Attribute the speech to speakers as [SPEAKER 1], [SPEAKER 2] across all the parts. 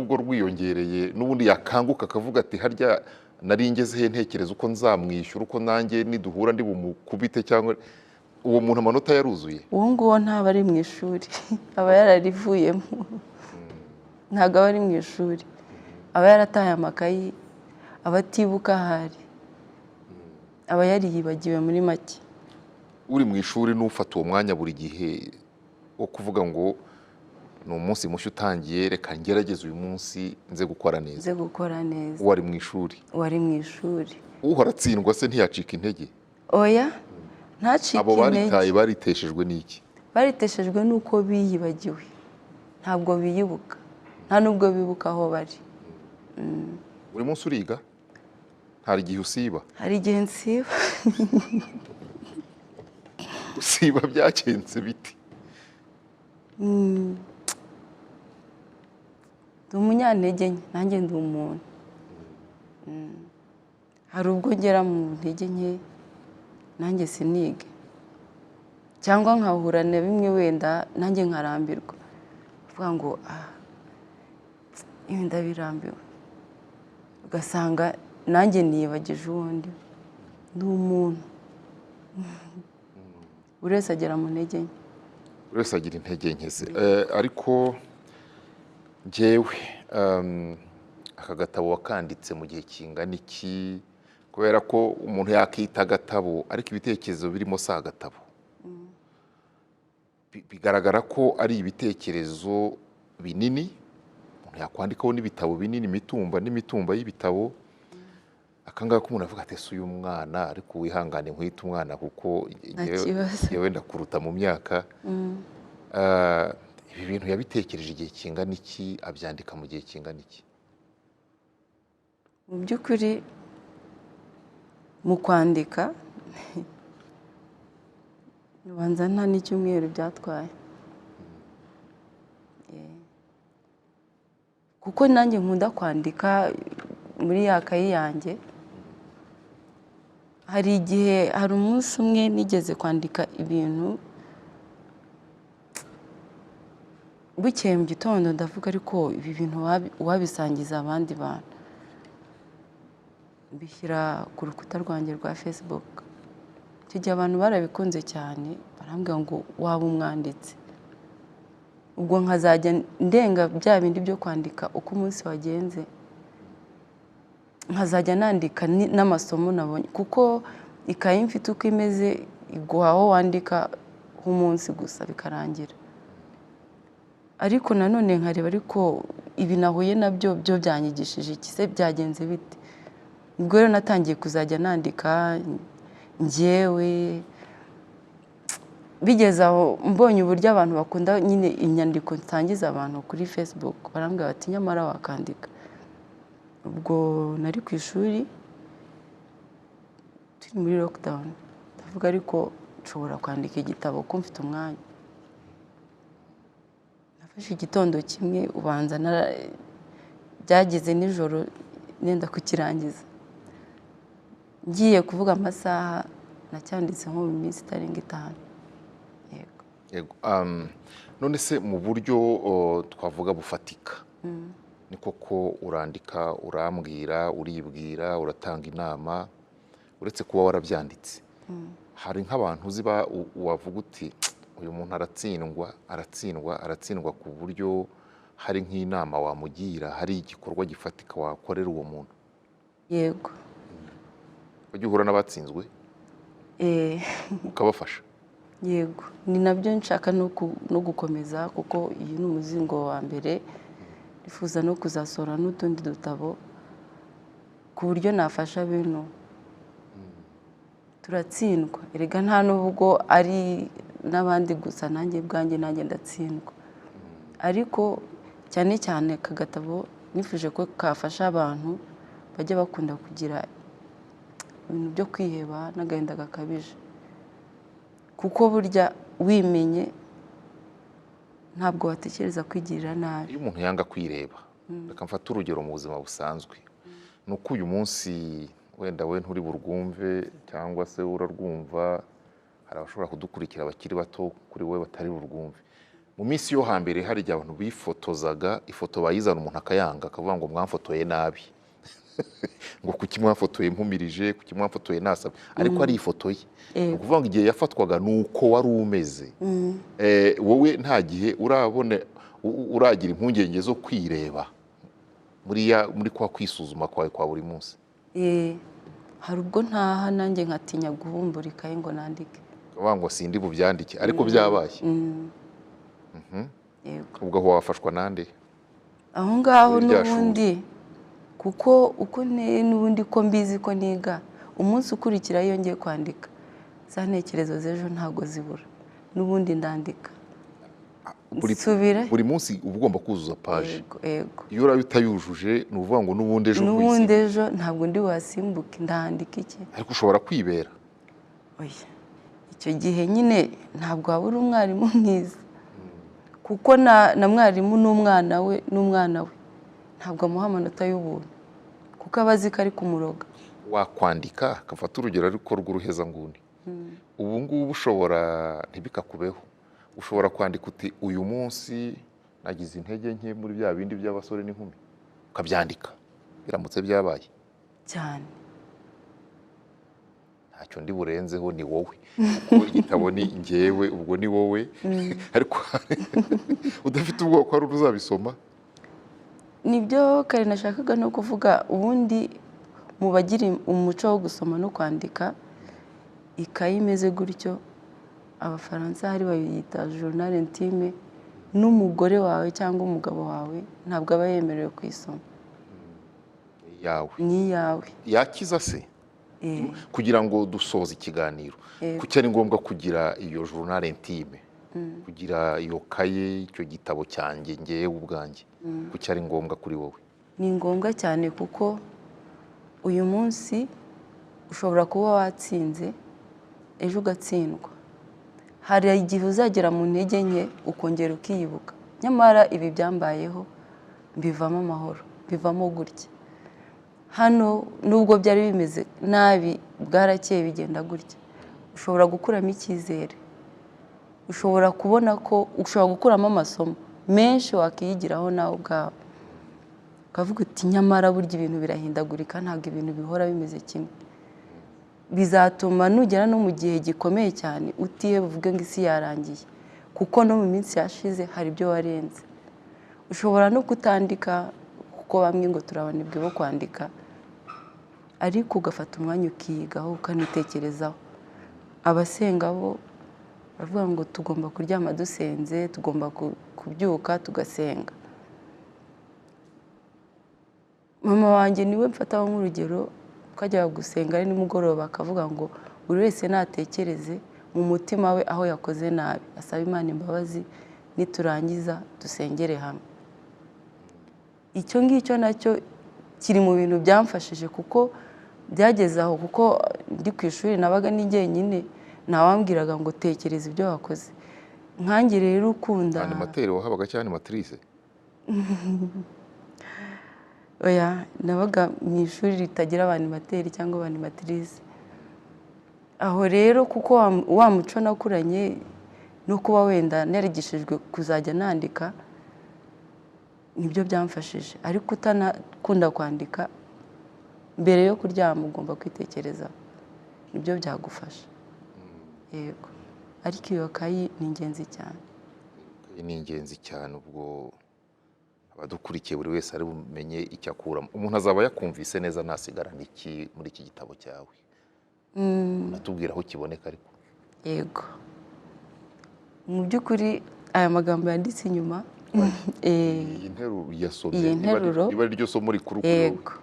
[SPEAKER 1] ubwo rwiyongereye n'ubundi yakanguka akavuga ati harya nari ngeze he ntekereza uko nzamwishyura uko nanjye niduhura ndi bumukubite cyangwa uwo muntu amanota yaruzuye
[SPEAKER 2] uwo nguwo ntaba ari mu ishuri aba yararivuyemo ntabwo aba ari mu ishuri aba yarataye amakayi aba atibuka ahari aba yariyibagiwe muri make
[SPEAKER 1] uri mu ishuri n'ufata uwo mwanya buri gihe wo kuvuga ngo ni umunsi mushya utangiye reka ngerageze uyu munsi nze gukora neza
[SPEAKER 2] nze gukora neza
[SPEAKER 1] wari mu ishuri
[SPEAKER 2] wari mu ishuri
[SPEAKER 1] uhora atsindwa se ntiyacika intege
[SPEAKER 2] oya ntacike
[SPEAKER 1] abo
[SPEAKER 2] intege
[SPEAKER 1] baritaye bariteshejwe n'iki
[SPEAKER 2] bariteshejwe n'uko biyibagiwe ntabwo biyibuka nta n'ubwo bibuka aho bari
[SPEAKER 1] buri munsi uriga hari igihe usiba
[SPEAKER 2] hari igihe nsiba
[SPEAKER 1] usiba byagenze biti
[SPEAKER 2] ndi umunyantege nke nanjye ndi umuntu hari ubwo ngera mu ntege nke nanjye sinige cyangwa nkahura na bimwe wenda nanjye nkarambirwa kuvuga ngo ibi ndabirambiwe ugasanga nanjye niyibagije uwundi ndi umuntu buri wese agera mu ntege nke
[SPEAKER 1] buri wese agira intege nke ze ariko njyewe aka gatabo wakanditse mu gihe kingana iki kubera ko umuntu yakita agatabo ariko ibitekerezo birimo si agatabo bigaragara ko ari ibitekerezo binini umuntu yakwandikaho n'ibitabo binini n'imitumba y'ibitabo akangaka ko umuntu avuga ati ese uyu mwana ariko wihangane nkwita umwana kuko yewe ndakuruta mu myaka ibi bintu yabitekereje igihe kingana iki abyandika mu gihe kingana iki
[SPEAKER 2] mu by'ukuri mu kwandika ubanza nta n'icyumweru byatwaye kuko nanjye nkunda kwandika muri ya kayi yanjye hari igihe hari umunsi umwe nigeze kwandika ibintu bukeye mu gitondo ndavuga ariko ibi bintu wabisangiza abandi bantu bishyira ku rukuta rwanjye rwa Facebook icyo gihe abantu barabikunze cyane barambwira ngo waba umwanditsi ubwo nkazajya ndenga bya bindi byo kwandika uko umunsi wagenze nkazajya nandika n'amasomo nabonye kuko ikayi mfite uko imeze iguha aho wandika h'umunsi gusa bikarangira ariko nanone nkareba ariko ibi nahuye nabyo byo byanyigishije iki se byagenze bite ubwo rero natangiye kuzajya nandika njyewe bigeze aho mbonye uburyo abantu bakunda nyine inyandiko nsangiza abantu kuri Facebook barambwira bati nyamara wakandika ubwo nari ku ishuri turi muri lockdown ndavuga ariko nshobora kwandika igitabo ko mfite umwanya nafashe igitondo kimwe ubanza byageze nijoro nenda kukirangiza ngiye kuvuga amasaha nacyanditse nko mu minsi itarenga 5
[SPEAKER 1] yego none se mu buryo twavuga bufatika ni koko urandika urambwira uribwira uratanga inama uretse kuba warabyanditse hari nk'abantu uzi wavuga uti uyu muntu aratsindwa ku buryo hari nk'inama wamugira hari igikorwa gifatika wakorera uwo muntu
[SPEAKER 2] yego
[SPEAKER 1] ujya uhura n'abatsinzwe ukabafasha
[SPEAKER 2] yego ni nabyo nshaka no gukomeza kuko iyi ni umuzingo wa mbere nifuza no kuzasohora n'utundi dutabo ku buryo nafasha bino turatsindwa erega nta n'ubwo ari n'abandi gusa nanjye bwanjye nanjye ndatsindwa ariko cyane cyane aka gatabo nifuje ko kafasha abantu bajya bakunda kugira ibintu byo kwiheba n'agahinda gakabije kuko burya wimenye ntabwo watekereza kwigirira nabi
[SPEAKER 1] iyo umuntu yanga kwireba reka mfate urugero mu buzima busanzwe ni uko uyu munsi wenda we nturi burwumve cyangwa se urarwumva hari abashobora kudukurikira bakiri bato kuri we batari burwumve mu minsi yo hambere hari igihe abantu bifotozaga ifoto bayizana umuntu akayanga akavuga ngo mwamfotoye nabi ngo kuki mwafotoye mpumirije, kuki mwafotoye nasabye, ariko ari ifoto ye. Ni ukuvuga ngo igihe yafatwaga ni uko wari umeze. Wowe nta gihe uragira impungenge zo kwireba muri kwa kwisuzuma kwawe kwa buri munsi?
[SPEAKER 2] Hari ubwo ntaha nanjye nkatinya guhumbura ikaye ngo nandike,
[SPEAKER 1] uvuga ngo sindi bubyandike, ariko byabaye. Ubwo aho wafashwa nande?
[SPEAKER 2] aho ngaho n'ubundi kuko uko n'ubundi ko mbizi ko niga, umunsi ukurikira iyo ngiye kwandika za ntekerezo z'ejo ntabwo zibura, n'ubundi ndandika
[SPEAKER 1] buri munsi uba ugomba kuzuza paje.
[SPEAKER 2] Yego.
[SPEAKER 1] Iyo urabe utayujuje ni ukuvuga ngo n'ubundi
[SPEAKER 2] ejo ntabwo ndi wasimbuke, ndandika iki.
[SPEAKER 1] Ariko ushobora kwibera.
[SPEAKER 2] Oya, icyo gihe nyine ntabwo wabura umwarimu mwiza, kuko na mwarimu n'umwana we ntabwo amuha amanota y'ubuntu, kuko aba azi ko ari kumuroga.
[SPEAKER 1] Wakwandika akafata urugero ariko rw'uruhezanguni. Ubu ngubu ushobora ntibikakubeho, ushobora kwandika uti uyu munsi nagize intege nke muri bya bindi by'abasore n'inkumi, ukabyandika biramutse byabaye
[SPEAKER 2] cyane.
[SPEAKER 1] Ntacyo ndi burenzeho, ni wowe, kuko igitabo ni njyewe, ubwo ni wowe. Ariko udafite ubwoko hari uzabisoma.
[SPEAKER 2] Nibyo kare nashakaga no kuvuga, ubundi mu bagira umuco wo gusoma no kwandika, ikayi imeze gutyo Abafaransa hari bayita journal intime, n'umugore wawe cyangwa umugabo wawe ntabwo aba yemerewe kuyisoma. Ni yawe. Yakiza
[SPEAKER 1] se? Kugira ngo dusoze ikiganiro, kuki ari ngombwa kugira iyo journal intime, kugira iyo kaye, icyo gitabo cyanjye ngewe ubwanjye, kuki ari ngombwa kuri wowe?
[SPEAKER 2] Ni ngombwa cyane kuko uyu munsi ushobora kuba watsinze, ejo ugatsindwa. Hari igihe uzagera mu ntege nke ukongera ukiyibuka, nyamara ibi byambayeho mbivamo amahoro, bivamo gutya. Hano nubwo byari bimeze nabi, bwarakeye bigenda gutya. Ushobora gukuramo icyizere, ushobora kubona ko ushobora gukuramo amasomo menshi wakiyigiraho nawe ubwawe, ukavuga uti nyamara burya ibintu birahindagurika, ntabwo ibintu bihora bimeze kimwe. Bizatuma nugera no mu gihe gikomeye cyane utiye buvuge ngo isi yarangiye, kuko no mu minsi yashize hari ibyo warenze. Ushobora no kutandika, kuko bamwe ngo turabanebwe bo kwandika, ariko ugafata umwanya ukigaho ukanitekerezaho. Abasenga bo bavuga ngo tugomba kuryama dusenze, tugomba kubyuka tugasenga. Mama wanjye niwe mfataho nk'urugero, ukajya gusenga ari nimugoroba akavuga ngo buri wese natekereze mu mutima we aho yakoze nabi, asaba Imana imbabazi, niturangiza dusengere hamwe. Icyo ngicyo nacyo kiri mu bintu byamfashije, kuko byageze aho, kuko ndi ku ishuri nabaga ni jyenyine, ntawambwiraga ngo tekereza ibyo wakoze. Nkange rero ukunda
[SPEAKER 1] animateur wahabaga cyane animatrice?
[SPEAKER 2] Oya, nabaga mu ishuri ritagira abanimateri cyangwa abanimatrice. Aho rero kuko wa muco nakuranye no kuba wenda narigishijwe kuzajya nandika, nibyo byamfashije. Ariko utanakunda kwandika, mbere yo kuryama ugomba kwitekerezaho, nibyo byagufasha. Yego. Ariko iyo kayi ni ingenzi cyane.
[SPEAKER 1] Ni ingenzi cyane, ubwo abadukurikiye buri wese ari bumenye icyo akuramo. Umuntu azaba yakumvise neza ntasigarane iki muri iki gitabo cyawe? Natubwira aho kiboneka ariko.
[SPEAKER 2] Yego. Mu by'ukuri aya magambo yanditse inyuma,
[SPEAKER 1] iyi nteruro yasomye, niba ari ryo somo rikuru kuri wowe.
[SPEAKER 2] Yego.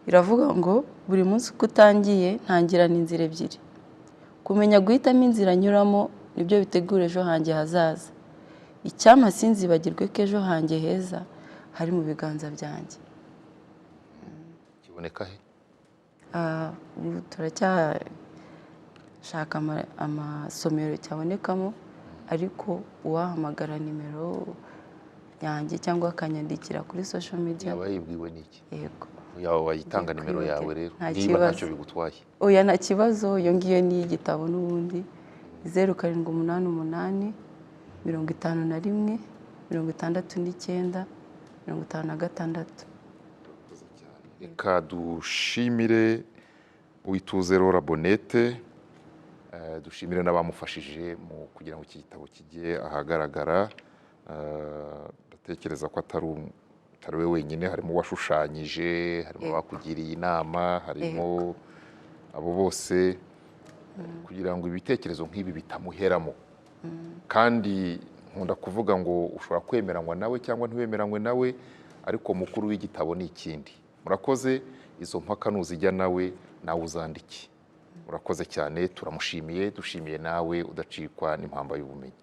[SPEAKER 2] Iravuga ngo buri munsi uko utangiye ntangirana inzira ebyiri. Kumenya guhitamo inzira nyuramo nibyo bitegura ejo hanjye hazaza. Icyampa sinzibagirwe ko ejo hanjye heza hari mu biganza byanjye.
[SPEAKER 1] Kiboneka he?
[SPEAKER 2] Turacyashaka amasomero cyabonekamo, ariko uwahamagara nimero yanjye cyangwa akanyandikira kuri social media.
[SPEAKER 1] Yaba yibwiwe n'iki?
[SPEAKER 2] Yego.
[SPEAKER 1] Yawe wayitanga nimero yawe rero, niba ntacyo bigutwaye.
[SPEAKER 2] Oya, nta kibazo, iyo ngiyo ni igitabo n'ubundi. 0788 51, 69, 56.
[SPEAKER 1] reka dushimire Uwituze Laura Bonete, dushimire n'abamufashije mu kugira ngo iki gitabo kijye ahagaragara. Ndatekereza ko atari we wenyine, harimo uwashushanyije, harimo abakugiriye inama, harimo abo bose, kugira ngo ibitekerezo nk'ibi bitamuheramo. Kandi nkunda kuvuga ngo ushobora kwemeranywa nawe cyangwa ntiwemeranywe nawe, ariko mukuru w'igitabo ni ikindi. Murakoze, izo mpaka nuzijya nawe uzandike. Murakoze cyane, turamushimiye, dushimiye nawe udacikwa n'impamba y'ubumenyi.